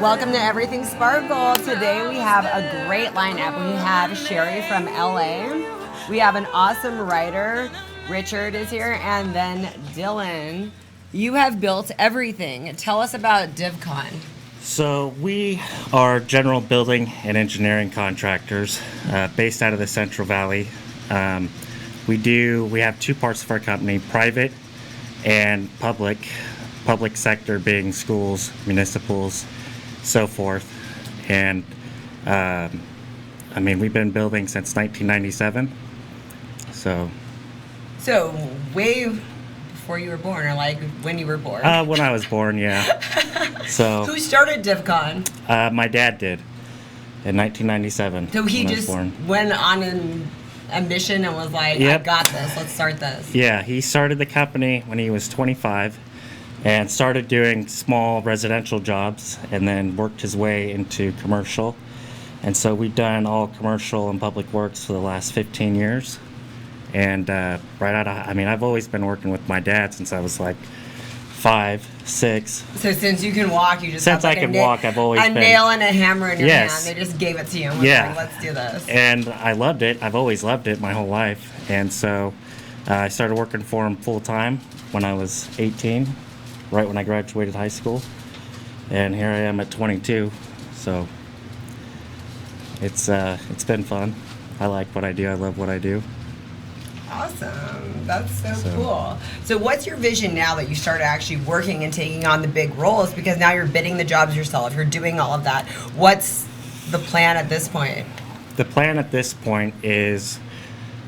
Welcome to Everything Sparkle. Today we have a great lineup. We have Sherry from LA. We have an awesome writer. Richard is here. And then Dylan. You have built everything. Tell us about DivCon. So we are general building and engineering contractors based out of the Central Valley. We have two parts of our company, private and public. Public sector being schools, municipals, so forth. And we've been building since 1997. So way before you were born, or like when you were born? When I was born, yeah. So who started DivCon? My dad did in 1997. So he just went on a mission and was like, yep. I got this, let's start this. Yeah, he started the company when he was 25 and started doing small residential jobs and then worked his way into commercial. And so we've done all commercial and public works for the last 15 years. And I've always been working with my dad since I was like 5, 6. So since you can walk, you just since have like I can walk, I've always been a nail and a hammer in your yes. hand. They just gave it to you and was like, let's do this. And I loved it. I've always loved it my whole life. And so I started working for him full time when I was 18, right when I graduated high school. And here I am at 22. So it's been fun. I like what I do. I love what I do. Awesome. That's so cool. So what's your vision now that you started actually working and taking on the big roles? Because now you're bidding the jobs yourself. You're doing all of that. What's the plan at this point? The plan at this point is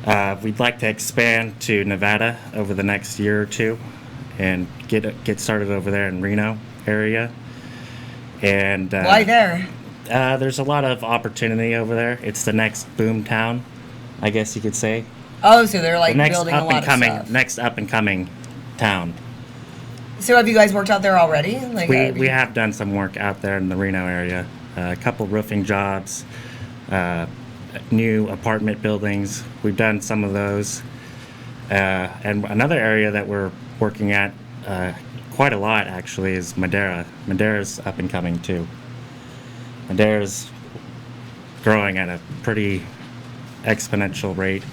we'd like to expand to Nevada over the next year or two and get started over there in Reno area. And why there? There's a lot of opportunity over there. It's the next boom town, I guess you could say. Oh, so they're like building a lot of stuff. Next up and coming town. So have you guys worked out there already? Like we have done some work out there in the Reno area. A couple roofing jobs, new apartment buildings. We've done some of those. And another area that we're working at quite a lot actually is Madera. Madera's up and coming too. Madera's growing at a pretty exponential rate.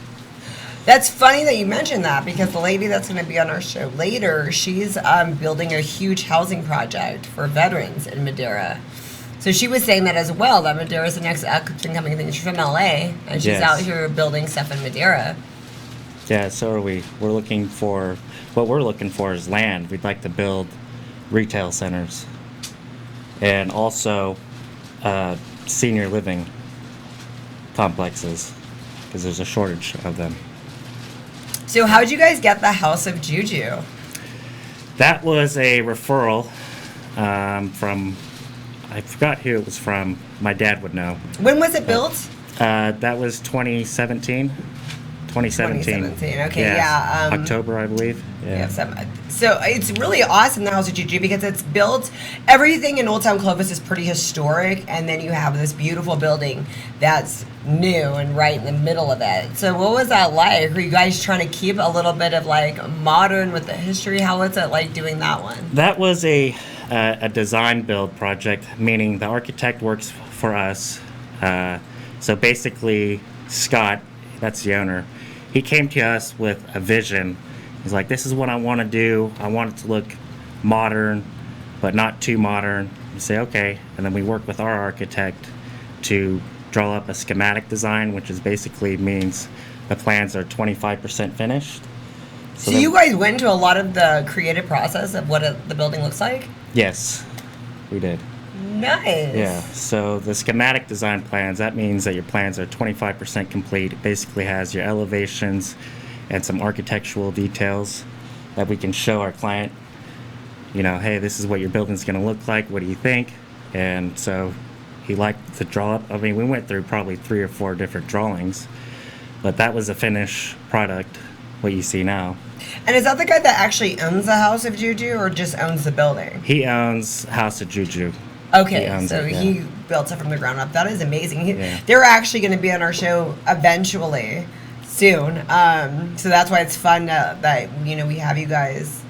That's funny that you mentioned that, because the lady that's going to be on our show later, she's building a huge housing project for veterans in Madera. So she was saying that as well, that Madera is the next up-and-coming thing. She's from LA, and she's out here building stuff in Madera. Yeah, so are we. What we're looking for is land. We'd like to build retail centers and also senior living complexes, because there's a shortage of them. So how'd you guys get the House of Juju? That was a referral from, I forgot who it was from. My dad would know. When was it built? That was 2017. 2017. Okay, yeah. October, I believe. Yeah. So it's really awesome, the House of Juju, because it's built, everything in Old Town Clovis is pretty historic, and then you have this beautiful building that's new and right in the middle of it. So what was that like? Were you guys trying to keep a little bit of like modern with the history? How was it like doing that one? That was a design build project, meaning the architect works for us. So basically, Scott, that's the owner, he came to us with a vision. He's like, this is what I want to do. I want it to look modern, but not too modern. We say, okay. And then we work with our architect to draw up a schematic design, which is basically means the plans are 25% finished. So you guys went to a lot of the creative process of what the building looks like? Yes, we did. Nice. Yeah, so the schematic design plans, that means that your plans are 25% complete. It basically has your elevations and some architectural details that we can show our client, hey, this is what your building's going to look like. What do you think? And so he liked to draw up. We went through probably 3 or 4 different drawings, but that was a finished product, what you see now. And is that the guy that actually owns the House of Juju, or just owns the building? He owns House of Juju. Okay, so he built it from the ground up. That is amazing. They're actually going to be on our show eventually, soon. So that's why it's fun that we have you guys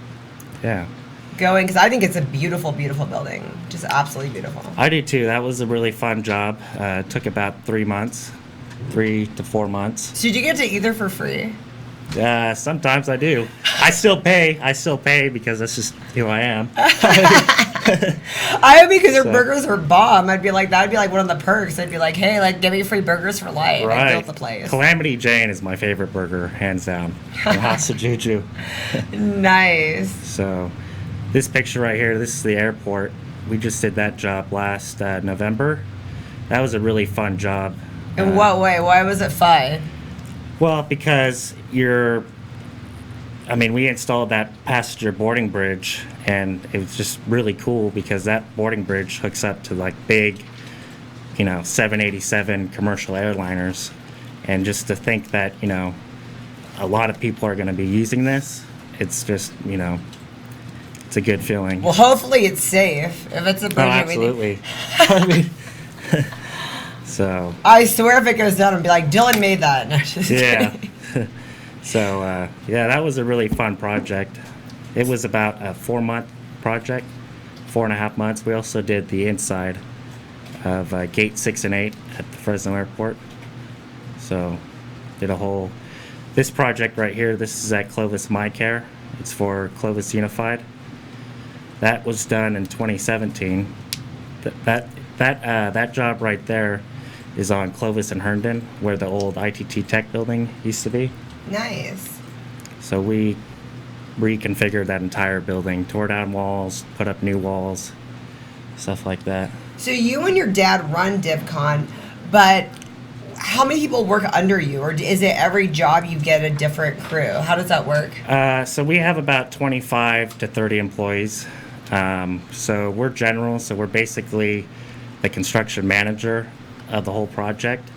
going? Because I think it's a beautiful, beautiful building. Just absolutely beautiful. I do too. That was a really fun job. It took about 3 months, 3 to 4 months. So did you get to eat there for free? Sometimes I do. I still pay. Because that's just who I am. I would, because their So- burgers are bomb. I'd be like, that'd be like one of the perks. I'd be like, hey, like, give me free burgers for life. I Right. built the place. Calamity Jane is my favorite burger, hands down. From House of Juju. Nice. So, this picture right here, this is the airport. We just did that job last November. That was a really fun job. In what way? Why was it fun? Well, because we installed that passenger boarding bridge, and it was just really cool because that boarding bridge hooks up to like big, 787 commercial airliners. And just to think that, a lot of people are going to be using this, it's just, it's a good feeling. Well, hopefully it's safe. If it's a Oh, bridge, absolutely. I mean, so, I swear if it goes down, I'd be like, Dylan made that. No, just yeah. kidding. So, that was a really fun project. It was about a 4-month project, 4.5 months. We also did the inside of Gate 6 and 8 at the Fresno Airport. So, did a whole... This project right here, this is at Clovis My Care. It's for Clovis Unified. That was done in 2017. That job right there is on Clovis and Herndon, where the old ITT Tech building used to be. Nice. So we reconfigured that entire building, tore down walls, put up new walls, stuff like that. So you and your dad run DivCon, but how many people work under you? Or is it every job you get a different crew? How does that work? So we have about 25 to 30 employees. So we're general, so we're basically the construction manager of the whole project.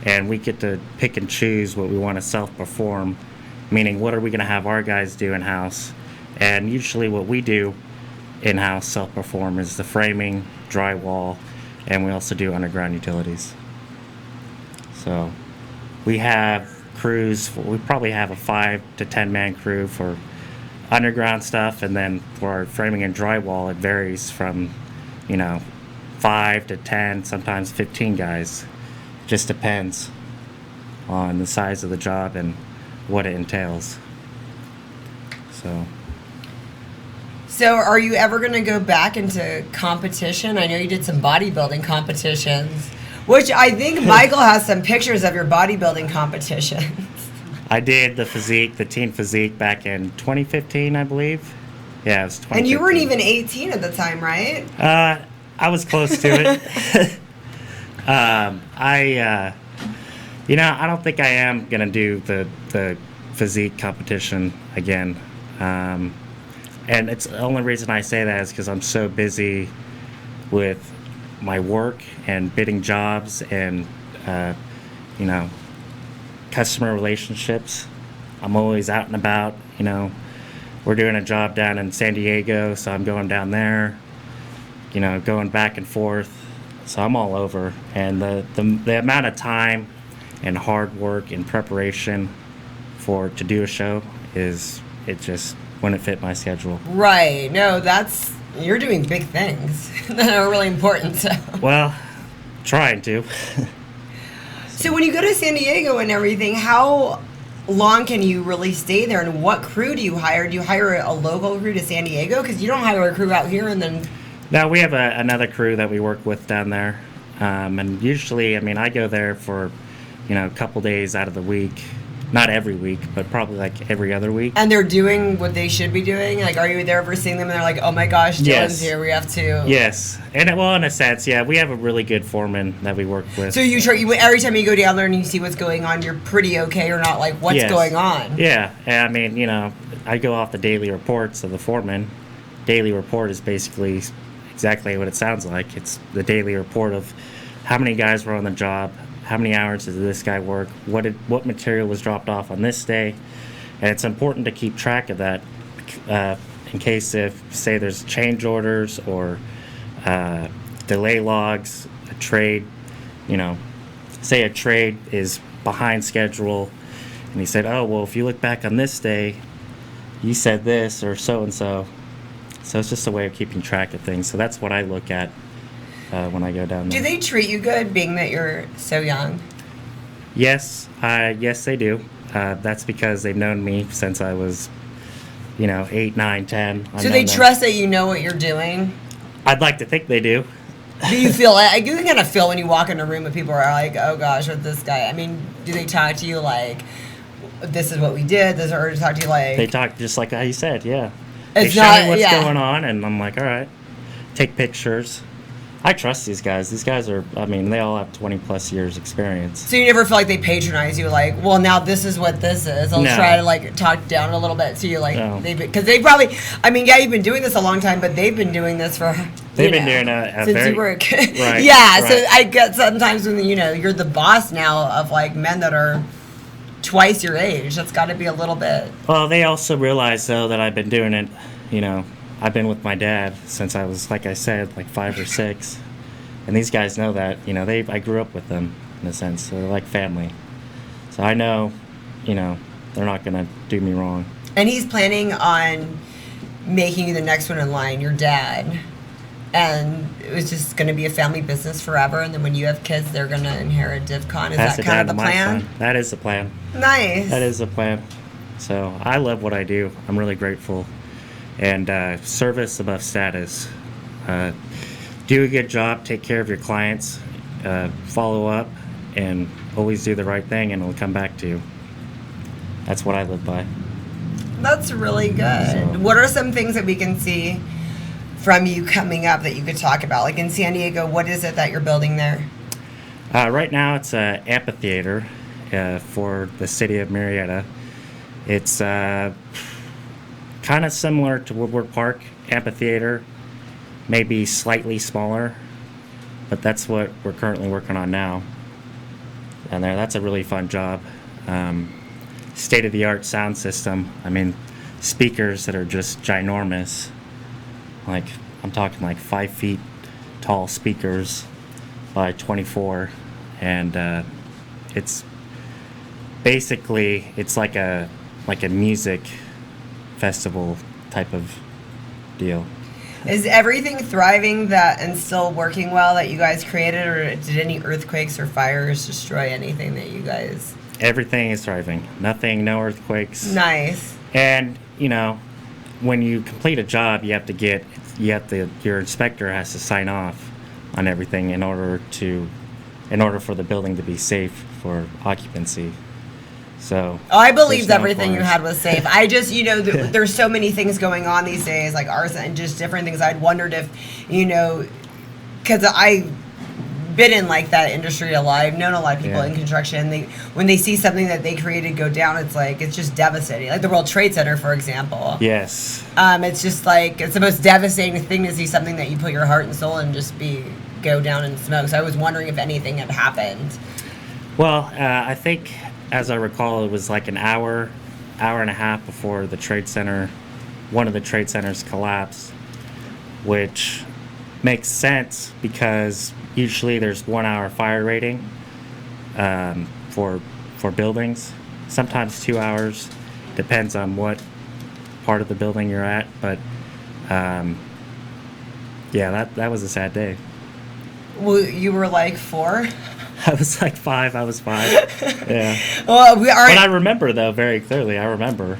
And we get to pick and choose what we want to self-perform, meaning what are we going to have our guys do in-house. And usually what we do in-house self-perform is the framing, drywall, and we also do underground utilities. So we have crews, we probably have a 5 to 10 man crew for underground stuff, and then for our framing and drywall it varies from 5 to 10, sometimes 15 guys. Just depends on the size of the job and what it entails. So are you ever going to go back into competition? I know you did some bodybuilding competitions, which I think Michael has some pictures of your bodybuilding competitions. I did the teen physique back in 2015, I believe. Yeah, it was 2015. And you weren't even 18 at the time, right? I was close to it. I don't think I am gonna do the physique competition again. And it's the only reason I say that is because I'm so busy with my work and bidding jobs and customer relationships. I'm always out and about. We're doing a job down in San Diego, so I'm going down there. Going back and forth. So I'm all over, and the amount of time and hard work and preparation to do a show it just wouldn't fit my schedule. Right. No, you're doing big things that are really important. So. Well, trying to. So when you go to San Diego and everything, how long can you really stay there, and what crew do you hire? Do you hire a local crew to San Diego? Because you don't hire a crew out here and then... No, we have another crew that we work with down there. And usually, I go there for, a couple days out of the week. Not every week, but probably like every other week. And they're doing what they should be doing? Like, are you there ever seeing them and they're like, oh my gosh, Dylan's Yes. here, we have to... Yes. And in a sense, yeah, we have a really good foreman that we work with. So every time you go down there and you see what's going on, you're pretty okay or not, like, what's Yes. going on? Yeah. And I go off the daily reports of the foreman. Daily report is basically exactly what it sounds like. It's the daily report of how many guys were on the job, how many hours did this guy work, what material was dropped off on this day. And it's important to keep track of that in case say there's change orders or delay logs, a trade, say a trade is behind schedule and he said, oh, well, if you look back on this day, you said this or so and so. So it's just a way of keeping track of things. So that's what I look at when I go down there. Do they treat you good, being that you're so young? Yes, yes, they do. That's because they've known me since I was, 8, 9, 10. So they trust that you know what you're doing? I'd like to think they do. Do you feel like, you can kind of feel when you walk in a room and people are like, oh gosh, with this guy? I mean, do they talk to you like, this is what we did? Or do they talk to you like... They talk just like how you said, yeah. It's they show not, me what's yeah. going on, and I'm like, all right. Take pictures. I trust these guys. These guys are, they all have 20 plus years experience. So you never feel like they patronize you, like, well, now this is what this is. They'll No. try to, like, talk down a little bit to you, like, No. because they probably, yeah, you've been doing this a long time, but they've been doing this for, They've been doing a since very... you were a kid. Right, Yeah, so right. I get sometimes when, you're the boss now of, like, men that are twice your age. That's got to be a little bit. Well, they also realize, though, that I've been doing it, I've been with my dad since I was, like I said, like 5 or 6. And these guys know that, I grew up with them, in a sense. So they're like family. So I know, they're not going to do me wrong. And he's planning on making you the next one in line, your dad. And it was just going to be a family business forever. And then when you have kids, they're going to inherit DivCon. Is That's that kind of the my plan? son. That is the plan. Nice. That is the plan. So I love what I do. I'm really grateful. And service above status. Do a good job, take care of your clients, follow up, and always do the right thing, and it'll come back to you. That's what I live by. That's really good. So- What are some things that we can see from you coming up that you could talk about? Like in San Diego, what is it that you're building there? Right now, it's an amphitheater for the city of Murrieta. It's kind of similar to Woodward Park Amphitheater, maybe slightly smaller, but that's what we're currently working on now. And that's a really fun job. State-of-the-art sound system. Speakers that are just ginormous. Like, I'm talking like 5 feet tall speakers by 24. And it's basically, it's like a music festival type of deal. Is everything thriving and still working well that you guys created, or did any earthquakes or fires destroy anything that you guys... Everything is thriving. Nothing, no earthquakes. Nice. And, when you complete a job, your inspector has to sign off on everything in order for the building to be safe for occupancy. So I believed there's no everything you fires. had was safe. I just, there's so many things going on these days, like arson and just different things. I'd wondered if, because I've been in like that industry a lot. I've known a lot of people Yeah. in construction. When they see something that they created go down, it's just devastating. Like the World Trade Center, for example. Yes. It's just like, it's the most devastating thing to see something that you put your heart and soul in just go down in smoke. So I was wondering if anything had happened. Well, I think, as I recall, it was like an hour and a half before one of the trade centers collapsed, which makes sense because usually there's 1 hour fire rating for buildings, sometimes 2 hours, depends on what part of the building you're at. But yeah, that was a sad day. Well, you were like 4? I was like 5. I was 5. Yeah. Well, we are. But I remember, though, very clearly. I remember.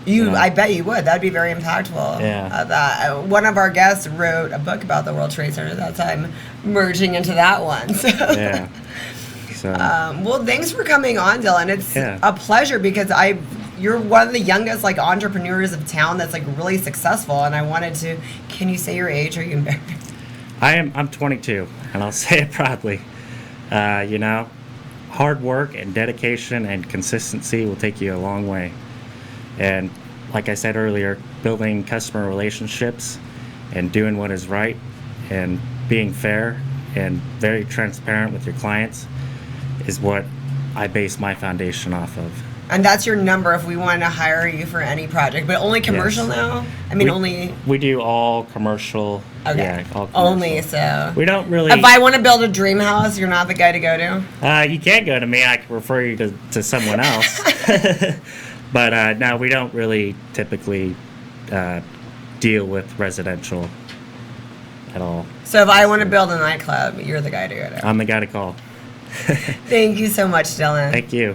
I bet you would. That'd be very impactful. Yeah. One of our guests wrote a book about the World Trade Center. That's why I'm merging into that one. So. Yeah. So. Well, thanks for coming on, Dylan. It's Yeah. a pleasure because you're one of the youngest like entrepreneurs of town that's like really successful, and I wanted to. Can you say your age? Or are you embarrassed? I'm 22, and I'll say it proudly. Hard work and dedication and consistency will take you a long way. And like I said earlier, building customer relationships and doing what is right and being fair and very transparent with your clients is what I base my foundation off of. And that's your number if we wanted to hire you for any project, but only commercial Yes. now? I mean, We- only... We do all commercial. Okay. Yeah, all commercial. Only, so... We don't really... If I want to build a dream house, you're not the guy to go to? You can go to me. I can refer you to someone else. But no, we don't really typically deal with residential at all. So if I want to build a nightclub, you're the guy to go to. I'm the guy to call. Thank you so much, Dylan. Thank you.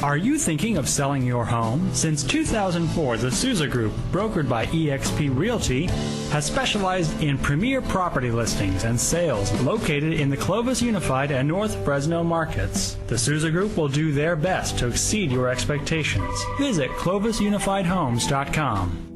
Are you thinking of selling your home? Since 2004, the Souza Group, brokered by eXp Realty, has specialized in premier property listings and sales located in the Clovis Unified and North Fresno markets. The Souza Group will do their best to exceed your expectations. Visit clovisunifiedhomes.com.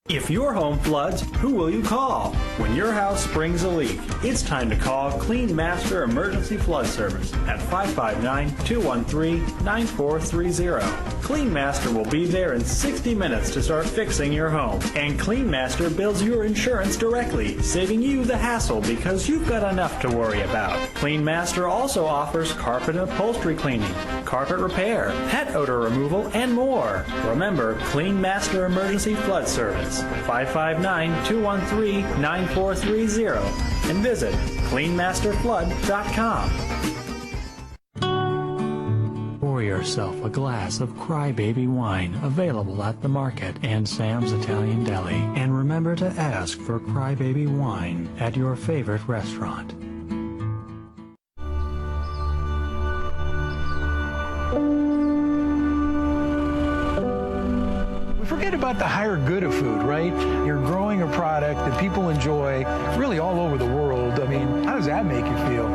If your home floods, who will you call? When your house springs a leak, it's time to call Clean Master Emergency Flood Service at 559-213-9430. Clean Master will be there in 60 minutes to start fixing your home. And Clean Master bills your insurance directly, saving you the hassle because you've got enough to worry about. Clean Master also offers carpet and upholstery cleaning, carpet repair, pet odor removal, and more. Remember, Clean Master Emergency Flood Service. 559-213-9430 and visit cleanmasterflood.com. Pour yourself a glass of Crybaby wine available at the market and Sam's Italian Deli. And remember to ask for Crybaby wine at your favorite restaurant. Forget about the higher good of food, right? You're growing a product that people enjoy really all over the world. I mean, how does that make you feel?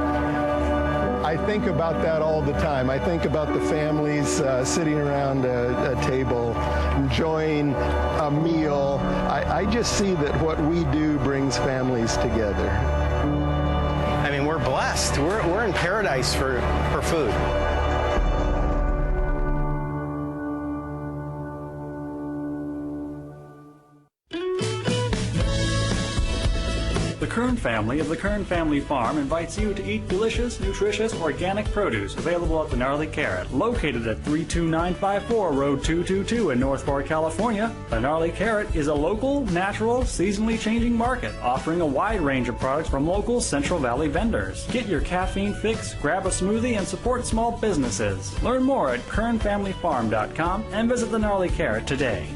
I think about that all the time. I think about the families sitting around a table, enjoying a meal. I just see that what we do brings families together. I mean, we're blessed. We're in paradise for food. The Kern family of the Kern Family Farm invites you to eat delicious, nutritious, organic produce available at the Gnarly Carrot, located at 32954 Road 222 in North Fork, California. The Gnarly Carrot is a local, natural, seasonally changing market offering a wide range of products from local Central Valley vendors. Get your caffeine fix, grab a smoothie, and support small businesses. Learn more at kernfamilyfarm.com and visit the Gnarly Carrot today.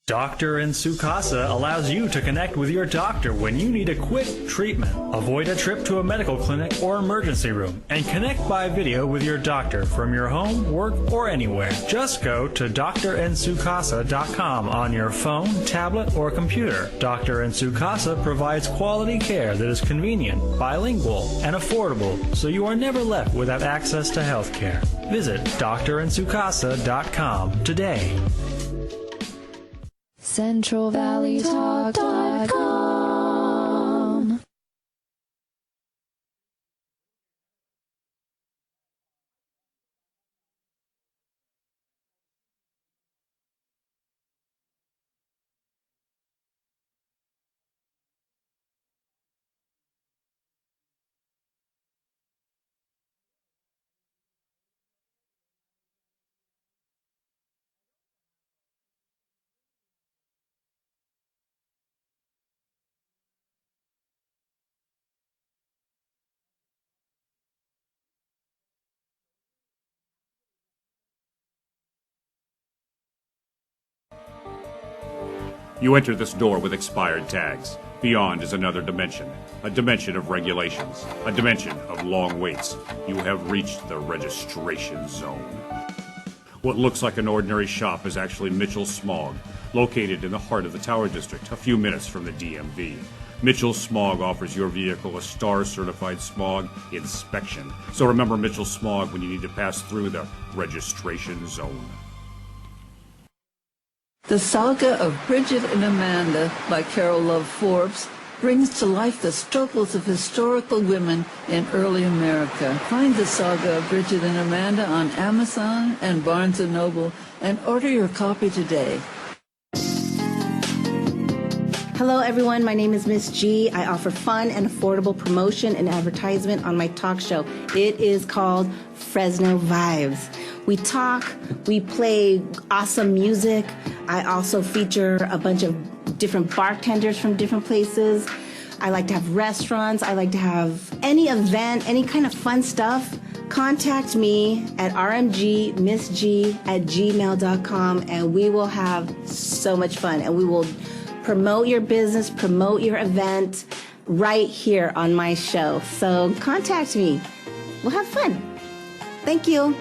Doctor in Sukasa allows you to connect with your doctor when you need a quick treatment. Avoid a trip to a medical clinic or emergency room and connect by video with your doctor from your home, work, or anywhere. Just go to drinsukasa.com on your phone, tablet, or computer. Dr. in Sukasa provides quality care that is convenient, bilingual, and affordable, so you are never left without access to health care. Visit drinsukasa.com today. CentralValleyTalk.com. You enter this door with expired tags. Beyond is another dimension, a dimension of regulations, a dimension of long waits. You have reached the registration zone. What looks like an ordinary shop is actually Mitchell Smog, located in the heart of the Tower District, a few minutes from the DMV. Mitchell Smog offers your vehicle a STAR-certified smog inspection. So remember Mitchell Smog when you need to pass through the registration zone. The Saga of Bridget and Amanda by Carol Love Forbes brings to life the struggles of historical women in early America. Find the Saga of Bridget and Amanda on Amazon and Barnes & Noble and order your copy today. Hello everyone, my name is Miss G. I offer fun and affordable promotion and advertisement on my talk show. It is called Fresno Vibes. We talk, we play awesome music. I also feature a bunch of different bartenders from different places. I like to have restaurants. I like to have any event, any kind of fun stuff. Contact me at rmgmissg@gmail.com, and we will have so much fun. And we will promote your business, promote your event right here on my show. So contact me. We'll have fun. Thank you.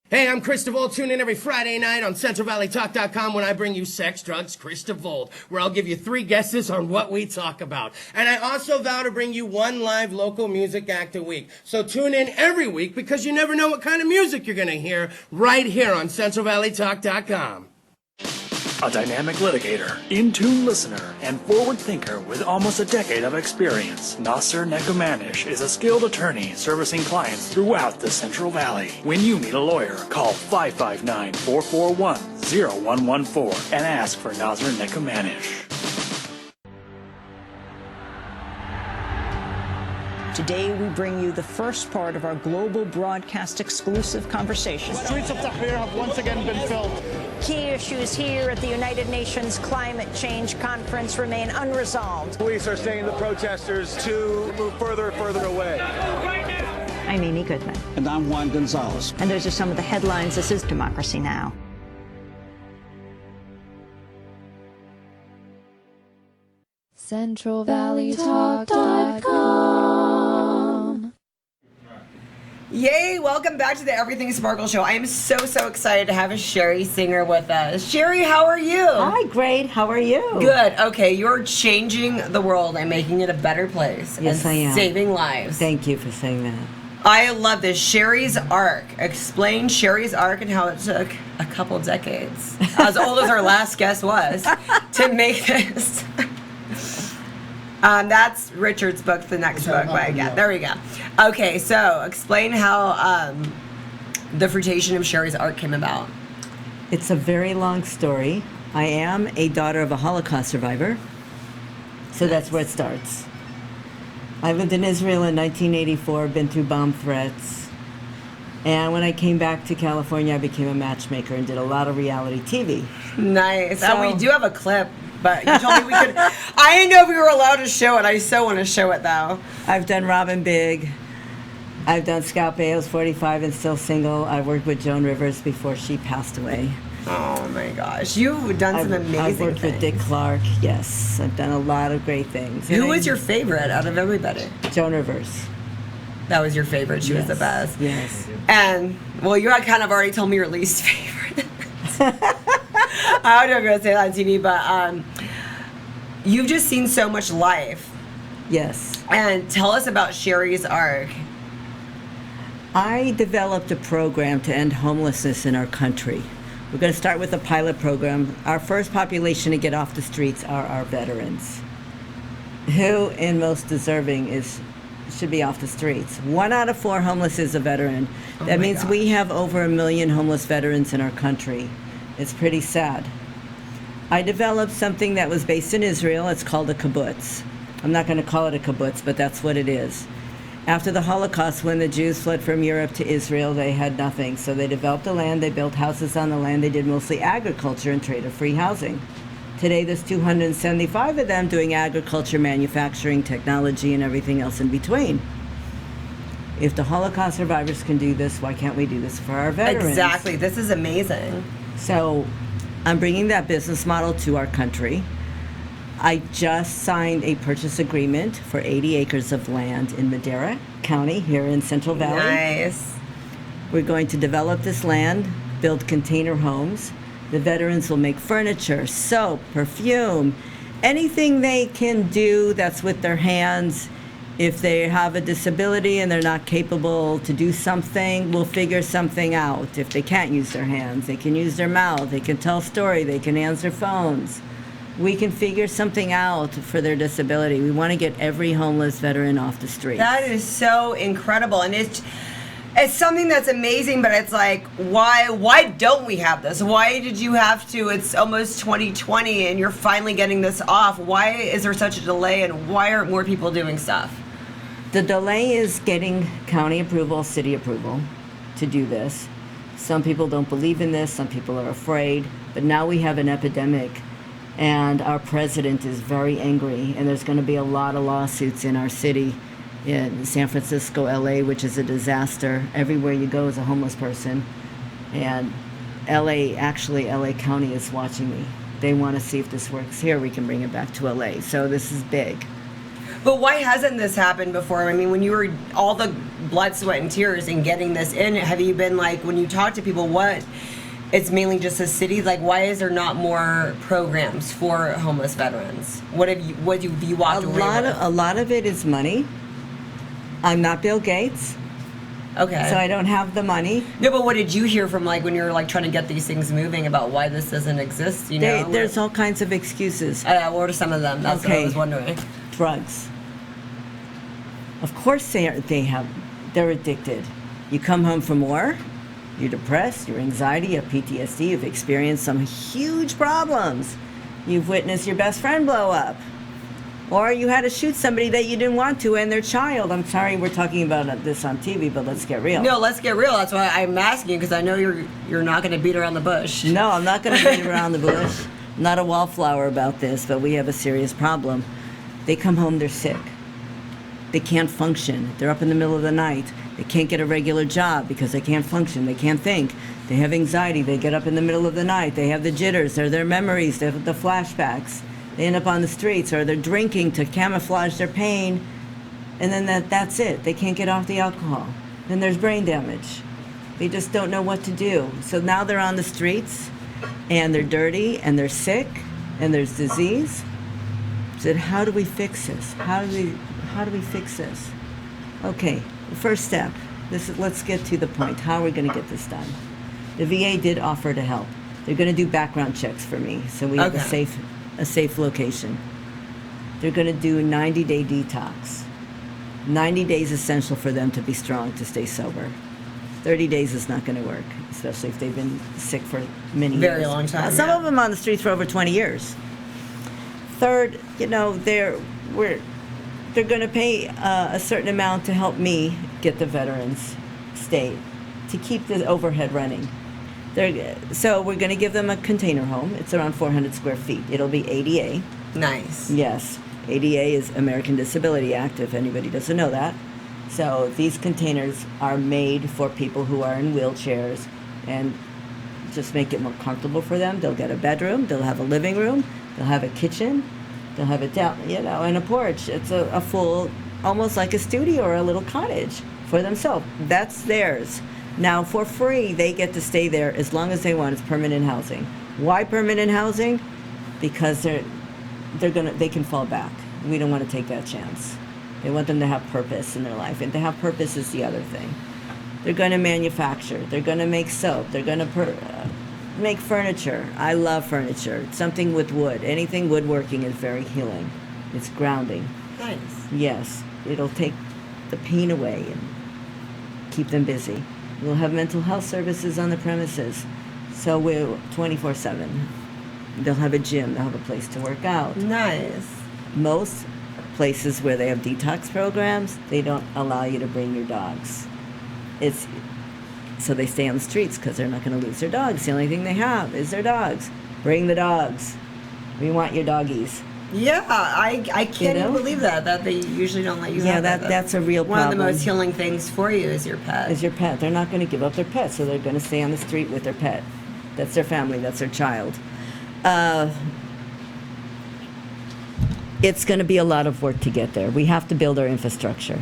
Hey, I'm Chris DeVold. Tune in every Friday night on CentralValleyTalk.com when I bring you Sex, Drugs, Chris DeVold, where I'll give you 3 guesses on what we talk about. And I also vow to bring you 1 live local music act a week. So tune in every week because you never know what kind of music you're going to hear right here on CentralValleyTalk.com. A dynamic litigator, in-tune listener, and forward thinker with almost a decade of experience, Nasser Nekumanish is a skilled attorney servicing clients throughout the Central Valley. When you need a lawyer, call 559-441-0114 and ask for Nasser Nekumanish. Today, we bring you the first part of our global broadcast exclusive conversation. The streets of Tahrir have once again been filled. Key issues here at the United Nations Climate Change Conference remain unresolved. Police are saying the protesters to move further and further away. I'm Amy Goodman. And I'm Juan Gonzalez. And those are some of the headlines. This is Democracy Now! CentralValleyTalk.com. Yay, welcome back to the Everything Sparkle Show. I am so excited to have Sherry Singer with us. Sherry, how are you? Hi, great. How are you? Good. Okay, you're changing the world and making it a better place. Yes, and I am. Saving lives. Thank you for saying that. I love this. Sherry's Arc. Explain Sherry's Arc and how it took a couple decades, as old as our last guest was, to make this. That's Richard's book, the next book. But yeah, there we go. Okay, so explain how the fruition of Sherry's Arc came about. It's a very long story. I am a daughter of a Holocaust survivor, so that's where it starts. I lived in Israel in 1984, been through bomb threats, and when I came back to California, I became a matchmaker and did a lot of reality TV. Nice. So, we do have a clip. But you told me we could. I didn't know if we were allowed to show it. I so want to show it, though. I've done Robin Big. I've done Scout Bales, 45 and still single. I worked with Joan Rivers before she passed away. Oh, my gosh. You've done some amazing I've worked things. with Dick Clark, yes. I've done a lot of great things. Who was your favorite out of everybody? Joan Rivers. That was your favorite. She was the best. Yes. And, well, you had kind of already told me your least favorite. I don't know if I'm going to say that on TV, but you've just seen so much life. Yes. And tell us about Sherry's Arc. I developed a program to end homelessness in our country. We're going to start with a pilot program. Our first population to get off the streets are our veterans, who, in most deserving, should be off the streets. 1 out of 4 homeless is a veteran. That means we have over 1 million homeless veterans in our country. It's pretty sad. I developed something that was based in Israel. It's called a kibbutz. I'm not going to call it a kibbutz, but that's what it is. After the Holocaust, when the Jews fled from Europe to Israel, they had nothing. So they developed the land, they built houses on the land, they did mostly agriculture and traded free housing. Today, there's 275 of them doing agriculture, manufacturing, technology, and everything else in between. If the Holocaust survivors can do this, why can't we do this for our veterans? Exactly. This is amazing. So I'm bringing that business model to our country. I just signed a purchase agreement for 80 acres of land in Madera County here in Central Valley. Nice. We're going to develop this land, build container homes. The veterans will make furniture, soap, perfume, anything they can do that's with their hands. If they have a disability and they're not capable to do something, we'll figure something out. If they can't use their hands, they can use their mouth, they can tell a story, they can answer phones. We can figure something out for their disability. We want to get every homeless veteran off the street. That is so incredible. And it's something that's amazing, but it's like, why don't we have this? Why did you have to? It's almost 2020 and you're finally getting this off. Why is there such a delay and why aren't more people doing stuff? The delay is getting county approval, city approval to do this. Some people don't believe in this, some people are afraid, but now we have an epidemic and our president is very angry, and there's going to be a lot of lawsuits in our city, in San Francisco, LA, which is a disaster. Everywhere you go is a homeless person. And LA County is watching me. They want to see if this works here, we can bring it back to LA. So this is big. But why hasn't this happened before? I mean, when you were all the blood, sweat, and tears in getting this in, have you been like, when you talk to people, what? It's mainly just a city. Like, why is there not more programs for homeless veterans? What have you walked away with? A lot of it is money. I'm not Bill Gates. Okay. So I don't have the money. No, but what did you hear from, like, when you were like trying to get these things moving about why this doesn't exist? You know, there's all kinds of excuses. What are some of them? That's what I was wondering. Drugs. Of course they're addicted. You come home from war, you're depressed, you're anxiety, you have PTSD, you've experienced some huge problems. You've witnessed your best friend blow up. Or you had to shoot somebody that you didn't want to and their child. I'm sorry we're talking about this on TV, but let's get real. No, let's get real. That's why I'm asking you, because I know you're not going to beat around the bush. No, I'm not going to beat around the bush. I'm not a wallflower about this, but we have a serious problem. They come home, they're sick. They can't function. They're up in the middle of the night. They can't get a regular job because they can't function. They can't think. They have anxiety. They get up in the middle of the night. They have the jitters. They're their memories. They have the flashbacks. They end up on the streets, or they're drinking to camouflage their pain. And then that's it. They can't get off the alcohol. Then there's brain damage. They just don't know what to do. So now they're on the streets, and they're dirty, and they're sick, and there's disease. So how do we fix this? How do we fix this? Okay, the first step. Let's get to the point. How are we going to get this done? The VA did offer to help. They're going to do background checks for me, so we have a safe location. They're going to do a 90-day detox. 90 days essential for them to be strong, to stay sober. 30 days is not going to work, especially if they've been sick for many years. Very long time. Some of them on the streets for over 20 years. Third, they're going to pay a certain amount to help me get the veterans stay, to keep the overhead running. So we're going to give them a container home. It's around 400 square feet. It'll be ADA. Nice. Yes. ADA is American Disability Act, if anybody doesn't know that. So these containers are made for people who are in wheelchairs and just make it more comfortable for them. They'll get a bedroom. They'll have a living room. They'll have a kitchen. They'll have and a porch. It's a full, almost like a studio or a little cottage for themselves. That's theirs. Now, for free, they get to stay there as long as they want. It's permanent housing. Why permanent housing? Because they can fall back. We don't want to take that chance. They want them to have purpose in their life, and to have purpose is the other thing. They're going to manufacture. They're going to make soap. They're going to make furniture. I love furniture. Something with wood. Anything woodworking is very healing. It's grounding. Nice. Yes. It'll take the pain away and keep them busy. We'll have mental health services on the premises. So we're 24/7. They'll have a gym. They'll have a place to work out. Nice. Most places where they have detox programs, they don't allow you to bring your dogs. So they stay on the streets because they're not going to lose their dogs. The only thing they have is their dogs. Bring the dogs. We want your doggies. Yeah, I can't even believe that they usually don't let you have that. That's a real problem. One of the most healing things for you is your pet. Is your pet. They're not going to give up their pet, so they're going to stay on the street with their pet. That's their family. That's their child. It's going to be a lot of work to get there. We have to build our infrastructure.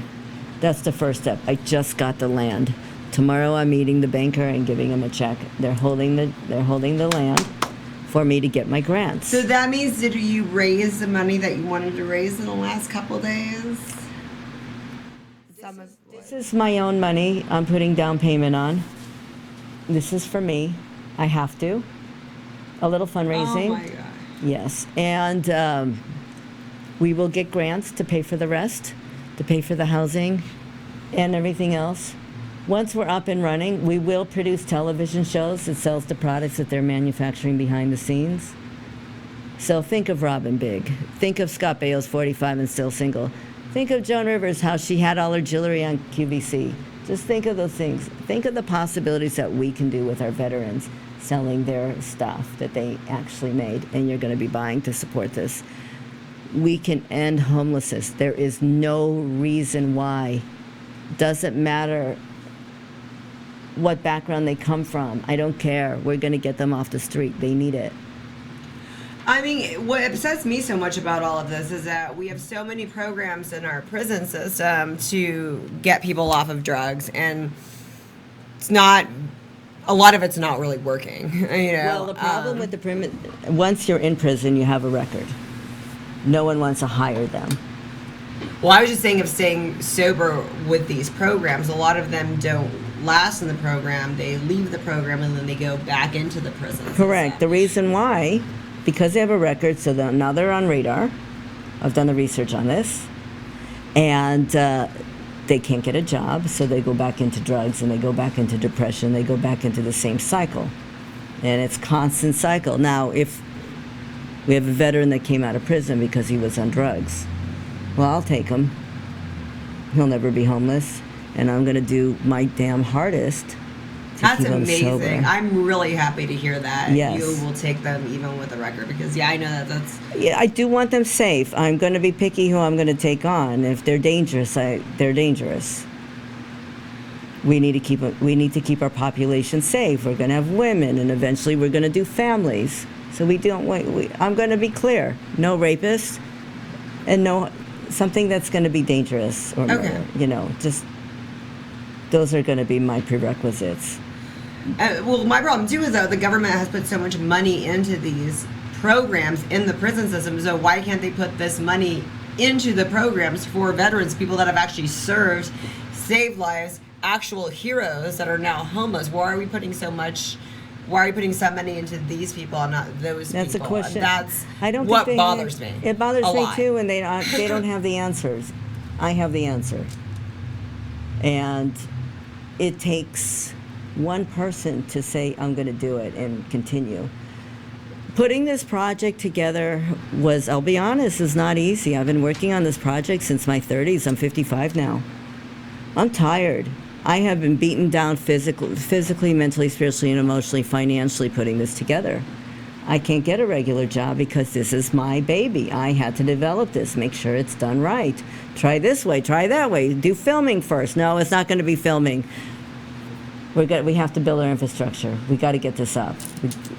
That's the first step. I just got the land. Tomorrow I'm meeting the banker and giving him a check. They're holding the land for me to get my grants. So that means, did you raise the money that you wanted to raise in the last couple of days? This is my own money I'm putting down payment on. This is for me. I have to. A little fundraising. Oh my God. Yes. And we will get grants to pay for the rest, to pay for the housing and everything else. Once we're up and running, we will produce television shows that sells the products that they're manufacturing behind the scenes. So think of Robin Big. Think of Scott Baio's 45 and Still Single. Think of Joan Rivers, how she had all her jewelry on QVC. Just think of those things. Think of the possibilities that we can do with our veterans selling their stuff that they actually made, and you're going to be buying to support this. We can end homelessness. There is no reason why. Doesn't matter what background they come from. I don't care. We're going to get them off the street. They need it. I mean, what upsets me so much about all of this is that we have so many programs in our prison system to get people off of drugs, and it's not, a lot of it's not really working. You know? Well, the problem with the once you're in prison, you have a record. No one wants to hire them. Well, I was just saying of staying sober with these programs, a lot of them don't last in the program. They leave the program and then they go back into the prison. Correct. The reason why, because they have a record, so now they're on radar. I've done the research on this. And they can't get a job, so they go back into drugs, and they go back into depression. They go back into the same cycle. And it's constant cycle. Now, if we have a veteran that came out of prison because he was on drugs, well, I'll take him. He'll never be homeless. And I'm going to do my damn hardest to That's keep him amazing. sober. I'm really happy to hear that. Yes. You will take them even with a record, because I know that's... Yeah, I do want them safe. I'm going to be picky who I'm going to take on. If they're dangerous, they're dangerous. We need to keep our population safe. We're going to have women, and eventually we're going to do families. So I'm going to be clear. No rapists, and no something that's going to be dangerous or murder. You know, just those are going to be my prerequisites. Well, my problem too is that the government has put so much money into these programs in the prison system. So why can't they put this money into the programs for veterans, people that have actually served, saved lives, actual heroes that are now homeless? Why are we putting so much? Why are you putting some money into these people and not those people? That's a question. And that's what bothers me. It bothers a me lot. too, and they don't have the answers. I have the answer. And it takes one person to say, I'm going to do it, and continue. Putting this project together was, I'll be honest, is not easy. I've been working on this project since my 30s. I'm 55 now. I'm tired. I have been beaten down physically, mentally, spiritually, and emotionally, financially putting this together. I can't get a regular job because this is my baby. I had to develop this, make sure it's done right. Try this way, try that way. Do filming first. No, it's not going to be filming. We have to build our infrastructure. We got to get this up.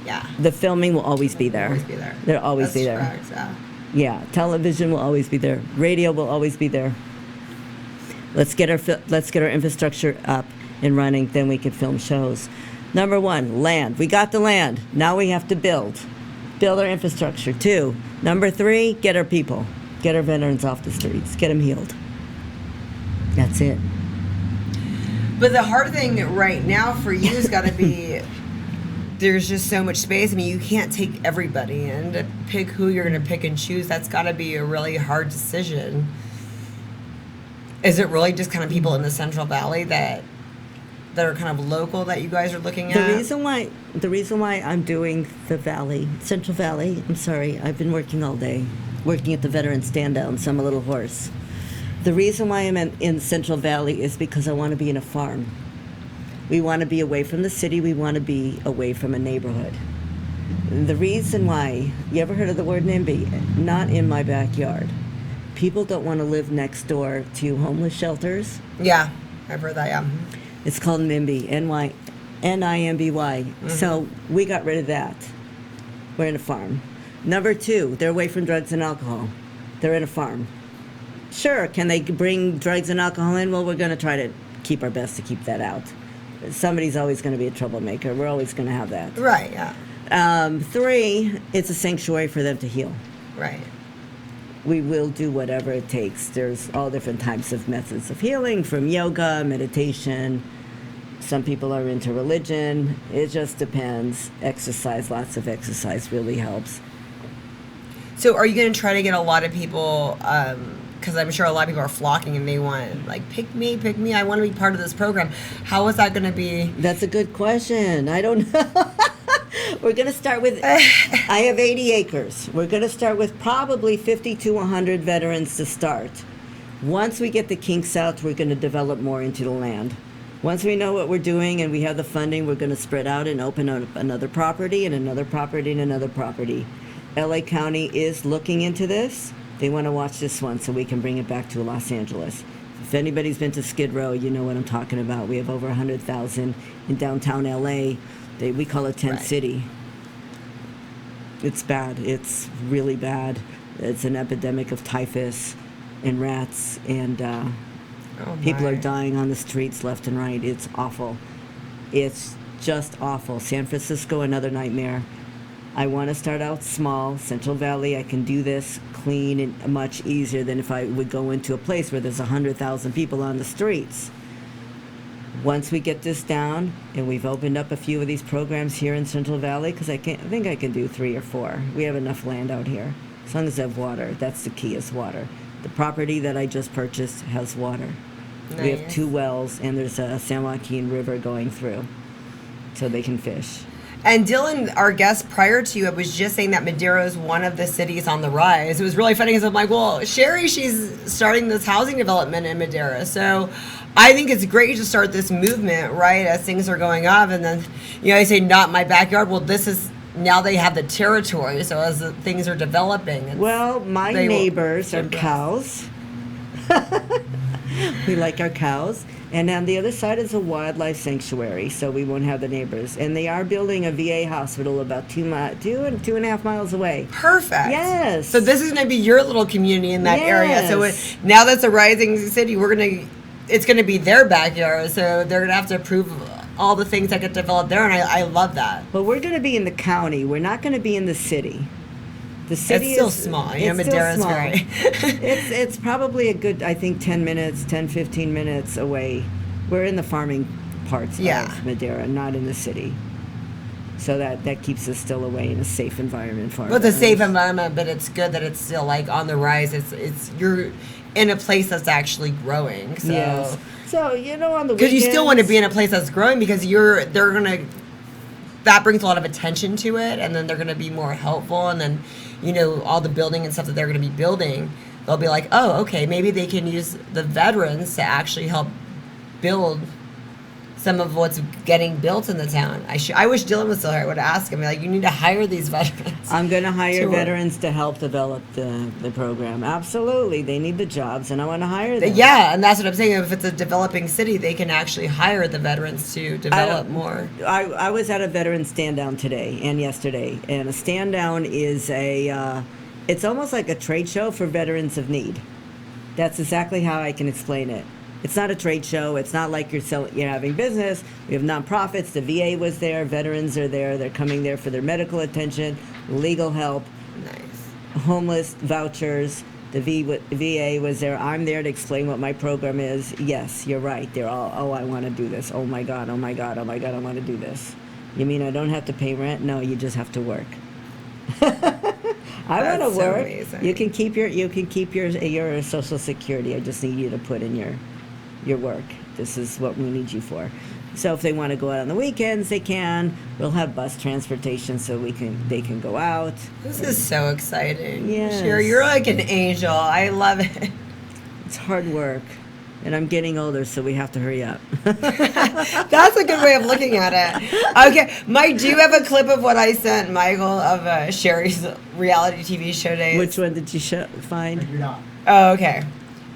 Yeah. The filming will always be there. Always be there. They'll always be there. Correct, yeah. Yeah. Television will always be there. Radio will always be there. Let's get our infrastructure up and running. Then we can film shows. Number one, land. We got the land. Now we have to build our infrastructure. 2, number 3, get our people, get our veterans off the streets, get them healed. That's it. But the hard thing right now for you has got to be, there's just so much space. I mean, you can't take everybody, and to pick who you're going to pick and choose, that's got to be a really hard decision. Is it really just kind of people in the Central Valley that are kind of local that you guys are looking at? The reason why I'm doing the Valley, Central Valley, I'm sorry, I've been working all day, working at the veteran stand down, so I'm a little hoarse. The reason why I'm in Central Valley is because I want to be in a farm. We want to be away from the city. We want to be away from a neighborhood. The reason why, you ever heard of the word NIMBY? Not in my backyard. People don't want to live next door to homeless shelters. Yeah, I've heard that, yeah. It's called NIMBY, N-I-M-B-Y. Mm-hmm. So we got rid of that. We're in a farm. Number 2, they're away from drugs and alcohol. They're in a farm. Sure, can they bring drugs and alcohol in? Well, we're going to try to keep our best to keep that out. Somebody's always going to be a troublemaker. We're always going to have that. Right, yeah. 3, it's a sanctuary for them to heal. Right. We will do whatever it takes. There's all different types of methods of healing, from yoga, meditation. Some people are into religion. It just depends. Exercise, lots of exercise really helps. So are you going to try to get a lot of people, because I'm sure a lot of people are flocking and they want, like, pick me, I want to be part of this program. How is that going to be? That's a good question. I don't know. We're going to start with, I have 80 acres. We're going to start with probably 50 to 100 veterans to start. Once we get the kinks out, we're going to develop more into the land. Once we know what we're doing and we have the funding, we're going to spread out and open up another property and another property and another property. LA County is looking into this. They want to watch this one so we can bring it back to Los Angeles. If anybody's been to Skid Row, you know what I'm talking about. We have over 100,000 in downtown LA. We call it Tent City. It's bad. It's really bad. It's an epidemic of typhus and rats, and people are dying on the streets left and right. It's awful. It's just awful. San Francisco, another nightmare. I want to start out small. Central Valley, I can do this clean and much easier than if I would go into a place where there's 100,000 people on the streets. Once we get this down, and we've opened up a few of these programs here in Central Valley, because I think I can do 3 or 4. We have enough land out here. As long as I have water, that's the key, is water. The property that I just purchased has water. Nice. We have 2 wells, and there's a San Joaquin River going through, so they can fish. And Dylan, our guest prior to you, was just saying that Madera is one of the cities on the rise. It was really funny because I'm like, well, Sherry, she's starting this housing development in Madera. So I think it's great to start this movement, right, as things are going up. And then, I say, not my backyard. Well, this is, now they have the territory. So as things are developing. Well, my neighbors are cows. We like our cows. And on the other side is a wildlife sanctuary, so we won't have the neighbors. And they are building a VA hospital about 2.5 miles away. Perfect. Yes. So this is going to be your little community in that area. So now that's a rising city, it's going to be their backyard. So they're going to have to approve all the things that get developed there, and I love that. But we're going to be in the county. We're not going to be in the city. The city it's still small. Madera's very. It's probably a good, I think, 10 minutes, 10, 15 minutes away. We're in the farming parts of Madera, not in the city. So that keeps us still away in a safe environment for us. Well, it's a safe environment, but it's good that it's still like on the rise. It's you're in a place that's actually growing. So. Yes. So, on the weekends. Because you still want to be in a place that's growing because they're going to, that brings a lot of attention to it, and then they're going to be more helpful, and then all the building and stuff that they're going to be building, they'll be like, oh, okay, maybe they can use the veterans to actually help build some of what's getting built in the town. I wish Dylan was still here. I would ask him, like, you need to hire these veterans. I'm going to hire veterans to help develop the program. Absolutely. They need the jobs, and I want to hire them. Yeah, and that's what I'm saying. If it's a developing city, they can actually hire the veterans to develop more. I was at a veteran stand-down today and yesterday, and a stand-down is it's almost like a trade show for veterans of need. That's exactly how I can explain it. It's not a trade show. It's not like you're having business. We have nonprofits. The VA was there. Veterans are there. They're coming there for their medical attention, legal help, homeless vouchers. The VA was there. I'm there to explain what my program is. Yes, you're right. They're all, oh, I want to do this. Oh my God, oh my God, oh my God, I want to do this. You mean I don't have to pay rent? No, you just have to work. I want to work. Amazing. You can keep your Social Security. I just need you to put in your work. This is what we need you for. So if they want to go out on the weekends, they can. We'll have bus transportation so they can go out. This is so exciting. Yes. Sure, you're like an angel. I love it. It's hard work. And I'm getting older, so we have to hurry up. That's a good way of looking at it. Okay, Mike, do you have a clip of what I sent Michael of Sherry's reality TV show days? Which one did you find? You're not. Oh, okay.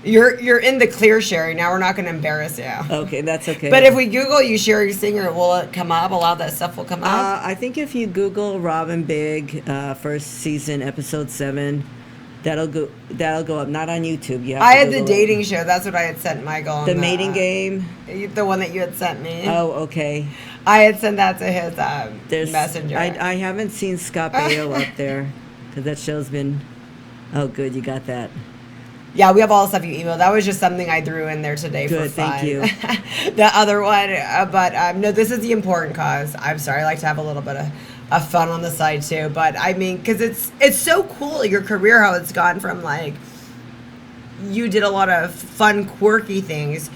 You're in the clear, Sherry. Now we're not going to embarrass you. Okay, that's okay. But if we Google you, Sherry Singer, will it come up? A lot of that stuff will come up? I think if you Google Robin Big, first season, episode 7, that'll go up. Not on YouTube. You have I had the dating show. That's what I had sent Michael. The mating game? The one that you had sent me. Oh, okay. I had sent that to his messenger. I haven't seen Scott Baio up there because that show's been... Oh, good. You got that. Yeah, we have all the stuff you emailed. That was just something I threw in there today for fun. Thank you. The other one, but no, this is the important cause. I'm sorry, I like to have a little bit of fun on the side too. But I mean, because it's so cool, your career, how it's gone from like, you did a lot of fun, quirky things.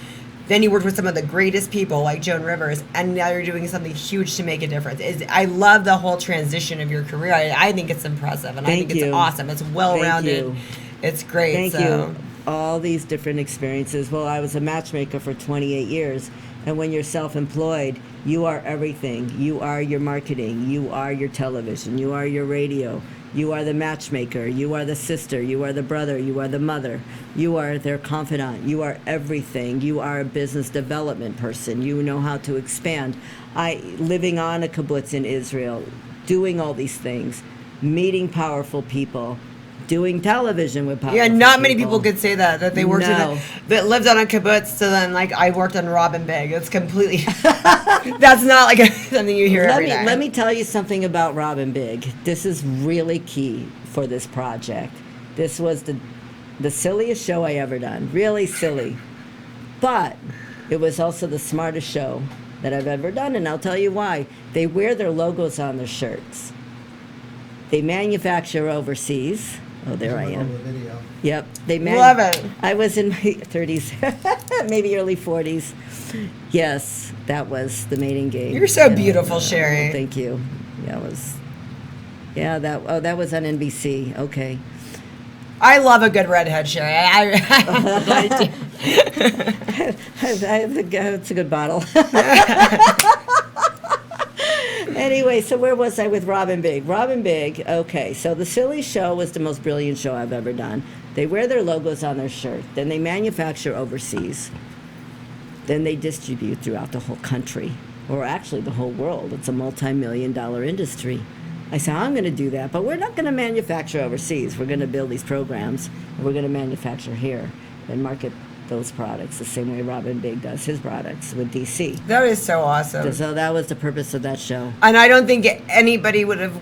Then you worked with some of the greatest people like Joan Rivers, and now you're doing something huge to make a difference. I love the whole transition of your career. I think it's impressive, and I think it's awesome. It's well-rounded. It's great. Thank you. all these different experiences. Well, I was a matchmaker for 28 years. And when you're self-employed, you are everything. You are your marketing. You are your television. You are your radio. You are the matchmaker. You are the sister. You are the brother. You are the mother. You are their confidant. You are everything. You are a business development person. You know how to expand. Living on a kibbutz in Israel, doing all these things, meeting powerful people, doing television with powerful people. Yeah, not many people could say that they worked No. that lived on a kibbutz. So then, like, I worked on Robin Big. It's completely. That's not like something you hear every day. Let me tell you something about Robin Big. This is really key for this project. This was the silliest show I ever done. Really silly, but it was also the smartest show that I've ever done, and I'll tell you why. They wear their logos on their shirts. They manufacture overseas. Oh, there I am. Yep. Love it. I was in my 30s, maybe early 40s. Yes, that was the mating game. You're so beautiful, Sherry. Thank you. Yeah, it was. Yeah, that was on NBC. Okay. I love a good redhead, Sherry. It's a good bottle. Anyway, so where was I with Robin Big? Robin Big, okay, so the silly show was the most brilliant show I've ever done. They wear their logos on their shirt, then they manufacture overseas, then they distribute throughout the whole country, or actually the whole world. It's a multi-million-dollar industry. I said, I'm going to do that, but we're not going to manufacture overseas. We're going to build these programs, and we're going to manufacture here and market those products the same way Robin Big does his products with DC. That is so awesome. So that was the purpose of that show. And I don't think anybody would have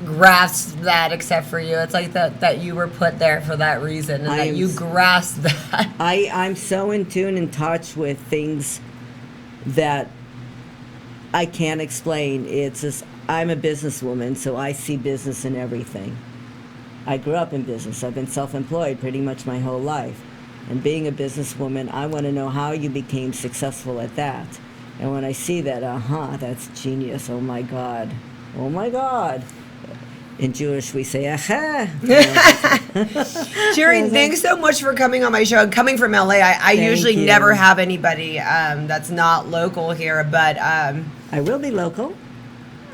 grasped that except for you. It's like that you were put there for that reason, and that you grasped that. I'm so in tune and touch with things that I can't explain. It's just, I'm a businesswoman, so I see business in everything. I grew up in business. I've been self-employed pretty much my whole life. And being a businesswoman, I want to know how you became successful at that. And when I see that, that's genius. Oh my God. Oh my God. In Jewish, we say, aha. Sherry, thanks so much for coming on my show. Coming from LA, I usually never have anybody that's not local here, but I will be local.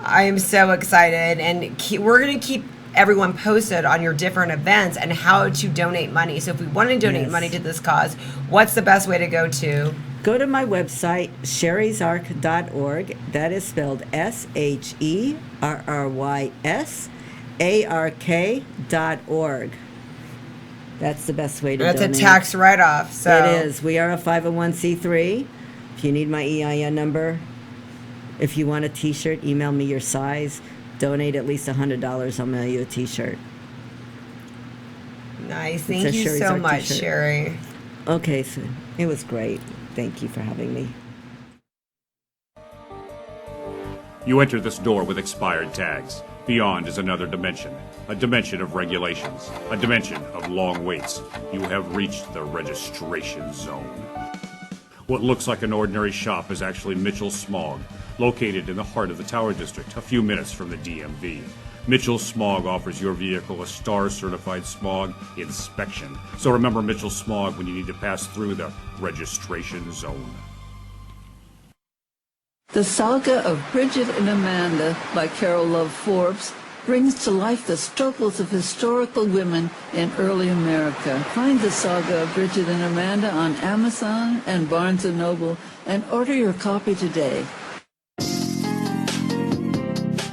I am so excited, and we're going to keep everyone posted on your different events and how to donate money. So if we want to donate money to this cause, what's the best way to go to? Go to my website, sherrysark.org. That is spelled SHERRYSARK.org. That's the best way to donate. That's a tax write-off. So it is. We are a 501c3. If you need my EIN number, if you want a T-shirt, email me your size. Donate at least $100. I'll mail you a T-shirt. Nice. Thank you so much, Sherry. Okay, so it was great. Thank you for having me. You enter this door with expired tags. Beyond is another dimension, a dimension of regulations, a dimension of long waits. You have reached the registration zone. What looks like an ordinary shop is actually Mitchell Smog, located in the heart of the Tower District, a few minutes from the DMV. Mitchell Smog offers your vehicle a STAR-certified smog inspection. So remember Mitchell Smog when you need to pass through the registration zone. The Saga of Bridget and Amanda by Carol Love Forbes brings to life the struggles of historical women in early America. Find the Saga of Bridget and Amanda on Amazon and Barnes & Noble and order your copy today.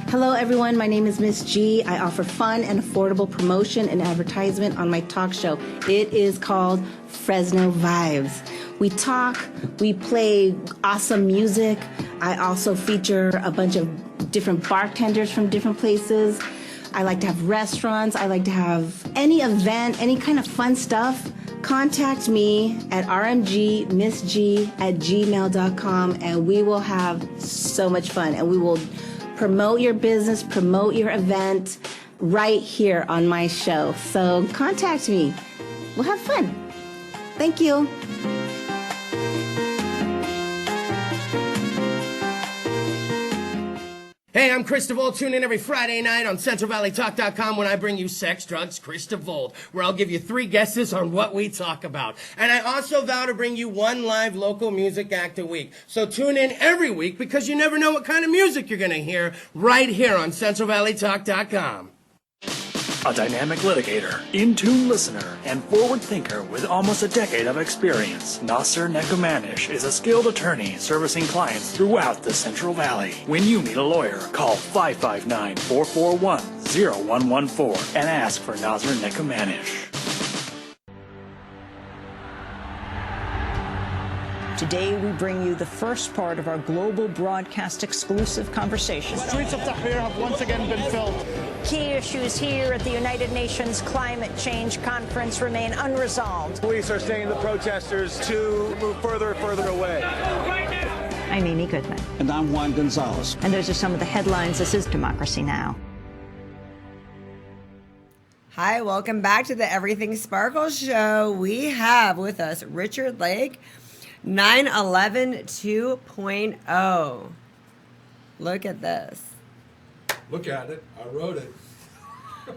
Hello, everyone. My name is Miss G. I offer fun and affordable promotion and advertisement on my talk show. It is called Fresno Vibes. We talk, we play awesome music. I also feature a bunch of different bartenders from different places. I like to have restaurants. I like to have any event, any kind of fun stuff. Contact me at rmgmissg@gmail.com, and we will have so much fun, and we will promote your business, promote your event right here on my show. So contact me. We'll have fun. Thank you. Hey, I'm Christopher. Tune in every Friday night on CentralValleyTalk.com when I bring you Sex, Drugs, Christopher, where I'll give you 3 guesses on what we talk about. And I also vow to bring you 1 live local music act a week. So tune in every week because you never know what kind of music you're going to hear right here on CentralValleyTalk.com. A dynamic litigator, in-tune listener, and forward thinker with almost a decade of experience, Nasser Nekumanish is a skilled attorney servicing clients throughout the Central Valley. When you need a lawyer, call 559-441-0114 and ask for Nasser Nekumanish. Today, we bring you the first part of our global broadcast exclusive conversation. The streets of Tahrir have once again been filled. Key issues here at the United Nations Climate Change Conference remain unresolved. Police are saying the protesters to move further and further away. I'm Amy Goodman. And I'm Juan Gonzalez. And those are some of the headlines. This is Democracy Now! Hi, welcome back to the Everything Sparkle Show. We have with us Richard Lake, 9/11 2.0. Look at this. Look at it. I wrote it.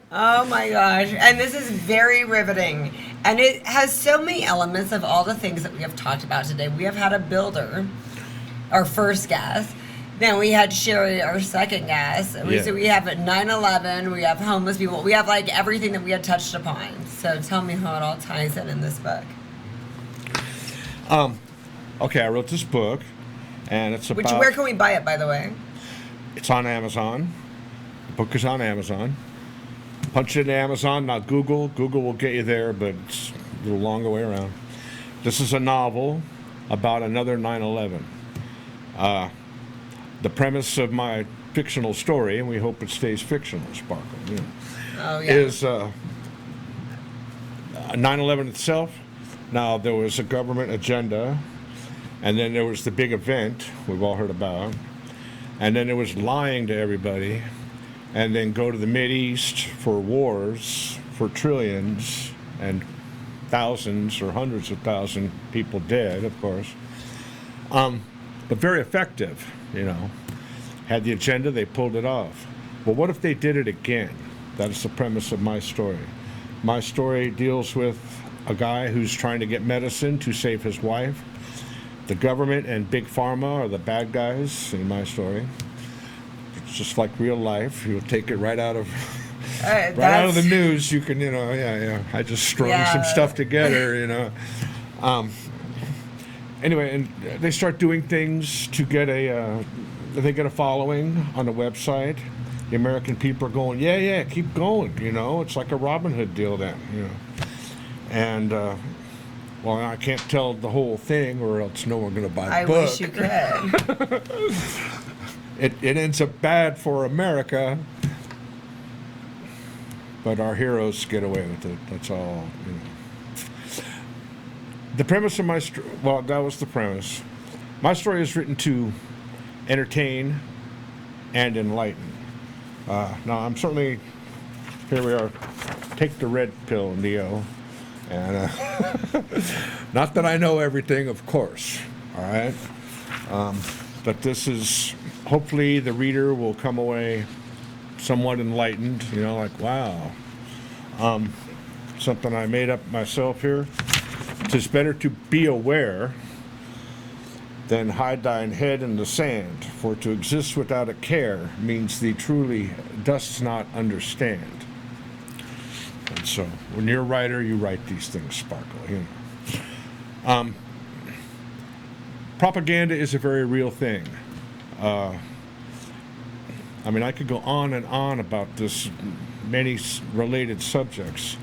Oh my gosh. And this is very riveting. And it has so many elements of all the things that we have talked about today. We have had a builder, our first guest. Then we had Sherry, our second guest. So we have 9/11, we have homeless people. We have like everything that we had touched upon. So tell me how it all ties in this book. Okay, I wrote this book, and it's about... Where can we buy it, by the way? It's on Amazon. The book is on Amazon. Punch it in Amazon, not Google. Google will get you there, but it's a little longer way around. This is a novel about another 9/11. The premise of my fictional story, and we hope it stays fictional, Sparkle, is 9/11 itself. Now, there was a government agenda, and then there was the big event we've all heard about, and then there was lying to everybody, and then go to the Mideast for wars for trillions and thousands or hundreds of thousands people dead, of course, but very effective, Had the agenda, they pulled it off. But what if they did it again? That is the premise of my story. My story deals with a guy who's trying to get medicine to save his wife. The government and Big Pharma are the bad guys in my story. It's just like real life. You'll take it right out of out of the news. You can, I just strung some stuff together, Anyway, and they start doing things to get they get a following on the website. The American people are going, yeah, keep going, It's like a Robin Hood deal then, And, well, I can't tell the whole thing or else no one's going to buy the book. I wish you could. It ends up bad for America, but our heroes get away with it. That's all, The premise of my story, well, that was the premise. My story is written to entertain and enlighten. Now, I'm certainly, here we are, take the red pill, Neo. And not that I know everything, of course, all right? But this is, hopefully the reader will come away somewhat enlightened, like, wow. Something I made up myself here. "'Tis better to be aware than hide thine head in the sand, for to exist without a care means thee truly dost not understand." And so, when you're a writer, you write these things, Sparkle. Propaganda is a very real thing. I could go on and on about this, many related subjects.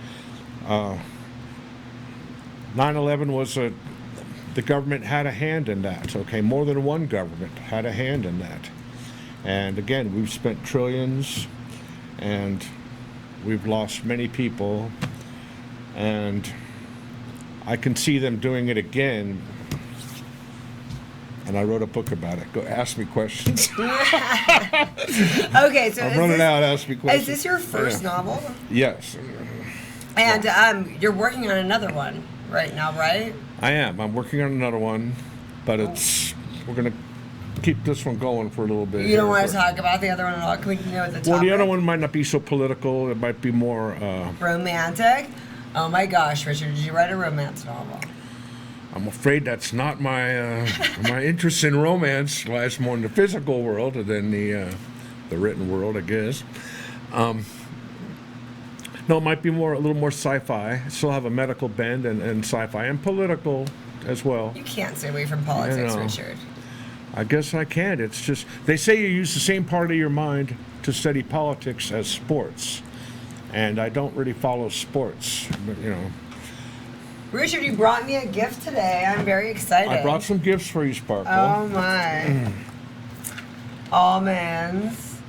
9/11 was the government had a hand in that. Okay, more than one government had a hand in that. And again, we've spent trillions, and we've lost many people, and I can see them doing it again. And I wrote a book about it. Go ask me questions. Okay, so I'm running out. Ask me questions. Is this your first novel? Yes. And you're working on another one right now, right? I am. I'm working on another one, but we're gonna keep this one going for a little bit. You don't here, want to but- talk about the other one at all? Can we know the topic? Well, the other one might not be so political. It might be more. Romantic? Oh my gosh, Richard, did you write a romance novel? I'm afraid that's not my my interest in romance lies more in the physical world than the written world, I guess. No, it might be a little more sci-fi. Still have a medical bend and sci-fi and political as well. You can't stay away from politics, You know. Richard. I guess I can't. It's just they say you use the same part of your mind to study politics as sports, and I don't really follow sports. But, Richard, you brought me a gift today. I'm very excited. I brought some gifts for you, Sparkle. Oh my. Almonds.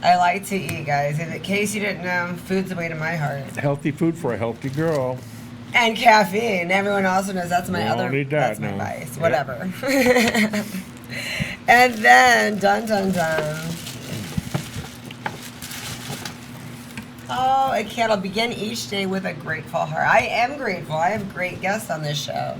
I like to eat, guys. In case you didn't know, food's the way to my heart. Healthy food for a healthy girl. And caffeine. Everyone also knows that's my We other. don't need that that's my now. vice. Yep. Whatever. And then, dun dun dun. Oh, a candle. Begin each day with a grateful heart. I am grateful. I have great guests on this show.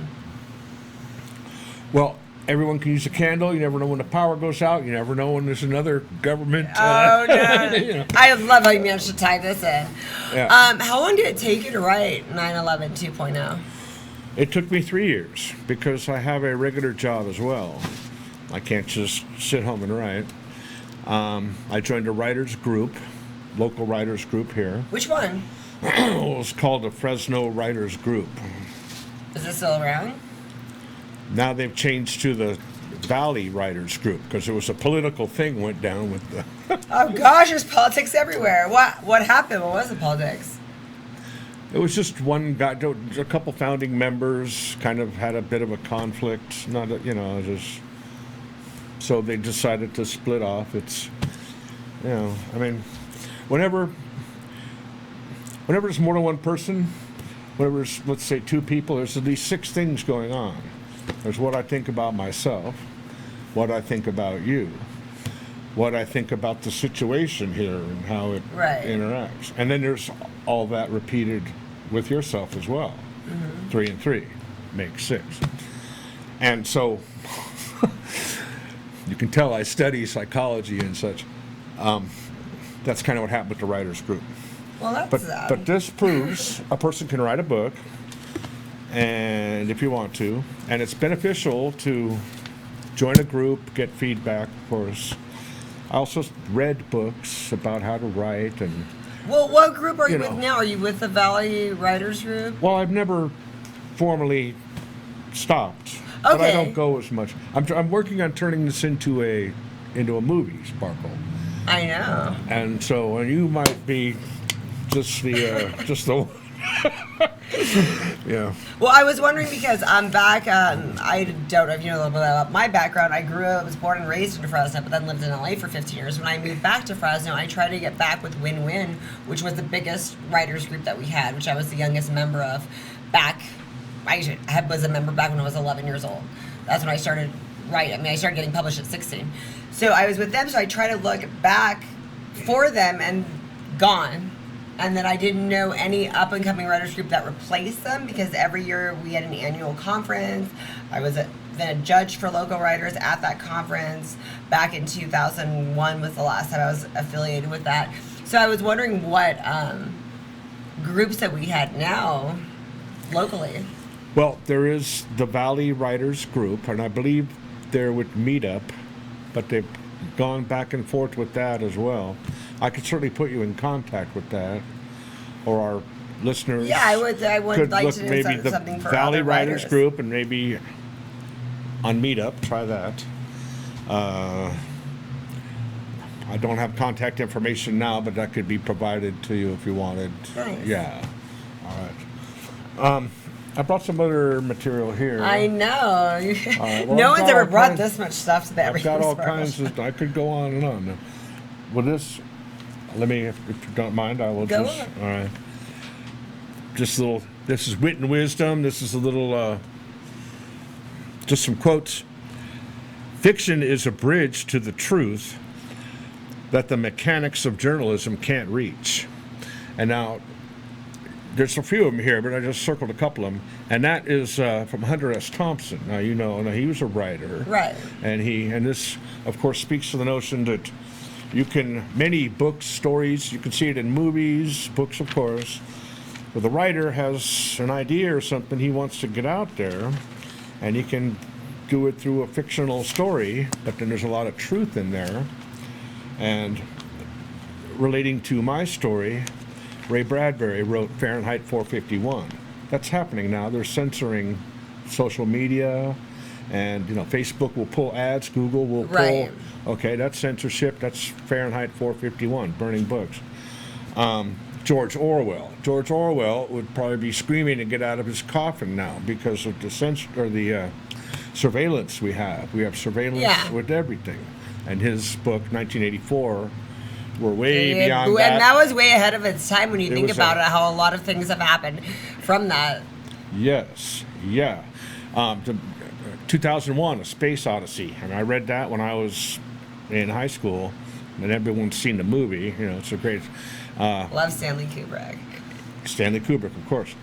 Well, everyone can use a candle. You never know when the power goes out. You never know when there's another government. Oh no! you know. I love how you managed to tie this in. Yeah. How long did it take you to write 9/11 2.0? It took me 3 years because I have a regular job as well. I can't just sit home and write. I joined a writers group, local writers group here. Which one? It was called the Fresno Writers Group. Is it still around? Now they've changed to the Valley Writers Group because there was a political thing went down with the. Oh gosh, there's politics everywhere. What happened? What was the politics? It was just one guy. A couple founding members kind of had a bit of a conflict. Not just. So they decided to split off. It's, I mean, whenever there's more than one person, whenever there's, let's say, two people, there's at least 6 things going on. There's what I think about myself, what I think about you, what I think about the situation here and how it interacts. And then there's all that repeated with yourself as well. 3 and 3 makes 6. And so you can tell I study psychology and such. That's kind of what happened with the writers group. Well, that's But this proves a person can write a book, and if you want to, and it's beneficial to join a group, get feedback, of course. I also read books about how to write and. Well, what group are you with now? Are you with the Valley Writers Group? Well, I've never formally stopped, but I don't go as much. I'm working on turning this into a movie, Sparkle. I know. And so, you might be just the. Yeah. Well, I was wondering because I'm back. I don't know if you know a little bit about my background. I was born and raised in Fresno, but then lived in LA for 15 years. When I moved back to Fresno, I tried to get back with Win-Win, which was the biggest writers group that we had, which I was the youngest member of. I was a member back when I was 11 years old. That's when I started writing. I mean, I started getting published at 16. So I was with them, so I tried to look back for them and gone. And then I didn't know any up-and-coming writers group that replaced them because every year we had an annual conference. I was then a judge for local writers at that conference. Back in 2001 was the last time I was affiliated with that. So I was wondering what groups that we had now locally. Well, there is the Valley Writers Group, and I believe they're with Meetup, but they've gone back and forth with that as well. I could certainly put you in contact with that, or our listeners. Yeah, I would could like look to maybe do the something for Valley other Writers writers. Group, and maybe on Meetup. Try that. I don't have contact information now, but that could be provided to you if you wanted. Nice. Yeah. All right. I brought some other material here. I know. Well, No I've one's got ever all brought kinds- this much stuff to the I've got all Everything kinds of. I could go on and on. Well, this. Let me, if you don't mind, I will Go just. on. All right. Just a little. This is wit and wisdom. This is a little. Just some quotes. Fiction is a bridge to the truth that the mechanics of journalism can't reach. And now, there's a few of them here, but I just circled a couple of them, and that is from Hunter S. Thompson. Now now he was a writer, Right. And this, of course, speaks to the notion that many books, stories, you can see it in movies, books, of course. But the writer has an idea or something he wants to get out there, and he can do it through a fictional story, but then there's a lot of truth in there. And relating to my story, Ray Bradbury wrote Fahrenheit 451. That's happening now. They're censoring social media, and Facebook will pull ads, Google will pull. Right. Okay, that's censorship. That's Fahrenheit 451, burning books. George Orwell. George Orwell would probably be screaming to get out of his coffin now because of the surveillance we have. We have surveillance with everything. And his book, 1984, we're way beyond that. And that was way ahead of its time when you think about it, how a lot of things have happened from that. Yes, yeah. 2001, A Space Odyssey. And I read that when I was in high school, and everyone's seen the movie. It's a great... Love Stanley Kubrick. Stanley Kubrick, of course.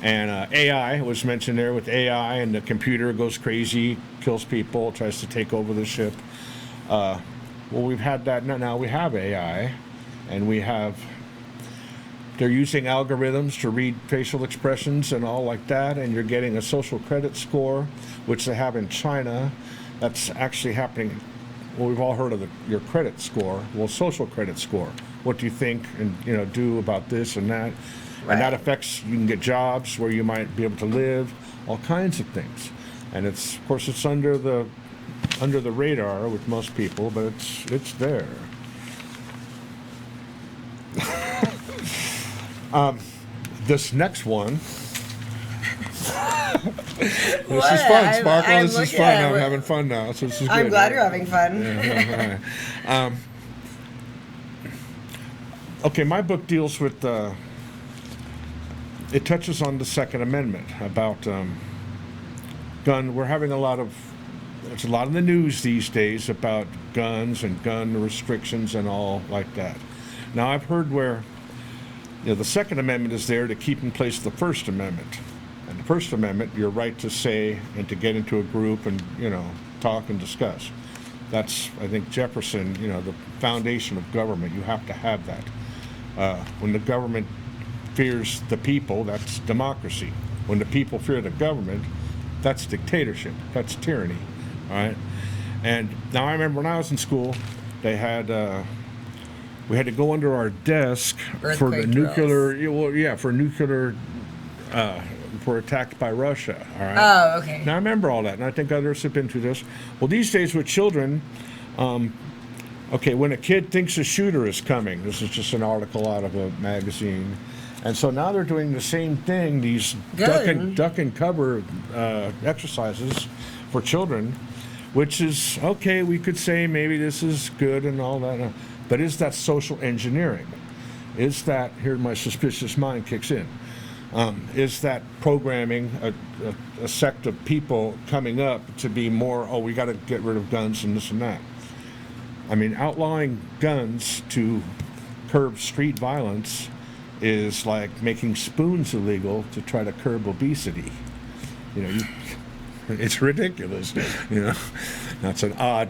And AI was mentioned there with AI, and the computer goes crazy, kills people, tries to take over the ship. Well, we've had that. Now we have AI, and they're using algorithms to read facial expressions and all like that, and you're getting a social credit score, which they have in China. That's actually happening. Well, we've all heard of your credit score. Well, social credit score. What do you think and do about this and that? Right. And that affects, you can get jobs where you might be able to live, all kinds of things. And of course it's under the radar with most people, but it's there. This next one. This is fun, Sparkle. This is fun. I'm having fun now, so this is good. I'm glad you're having fun. Yeah, okay, my book deals with, it touches on the Second Amendment about gun. We're having there's a lot in the news these days about guns and gun restrictions and all like that. Now, I've heard where the Second Amendment is there to keep in place the First Amendment. And the First Amendment, your right to say and to get into a group and, talk and discuss. That's, I think, Jefferson, the foundation of government. You have to have that. When the government fears the people, that's democracy. When the people fear the government, that's dictatorship. That's tyranny. All right? And now I remember when I was in school, they had... we had to go under our desk for the nuclear... Were attacked by Russia. All right. Oh, okay. Now I remember all that, and I think others have been through this. Well, these days with children, when a kid thinks a shooter is coming, this is just an article out of a magazine, and so now they're doing the same thing. These duck and cover exercises for children, which is okay. We could say maybe this is good and all that, but is that social engineering? Is that here? My suspicious mind kicks in. Is that programming a sect of people coming up to be more, we got to get rid of guns and this and that? I mean, outlawing guns to curb street violence is like making spoons illegal to try to curb obesity. It's ridiculous. That's an odd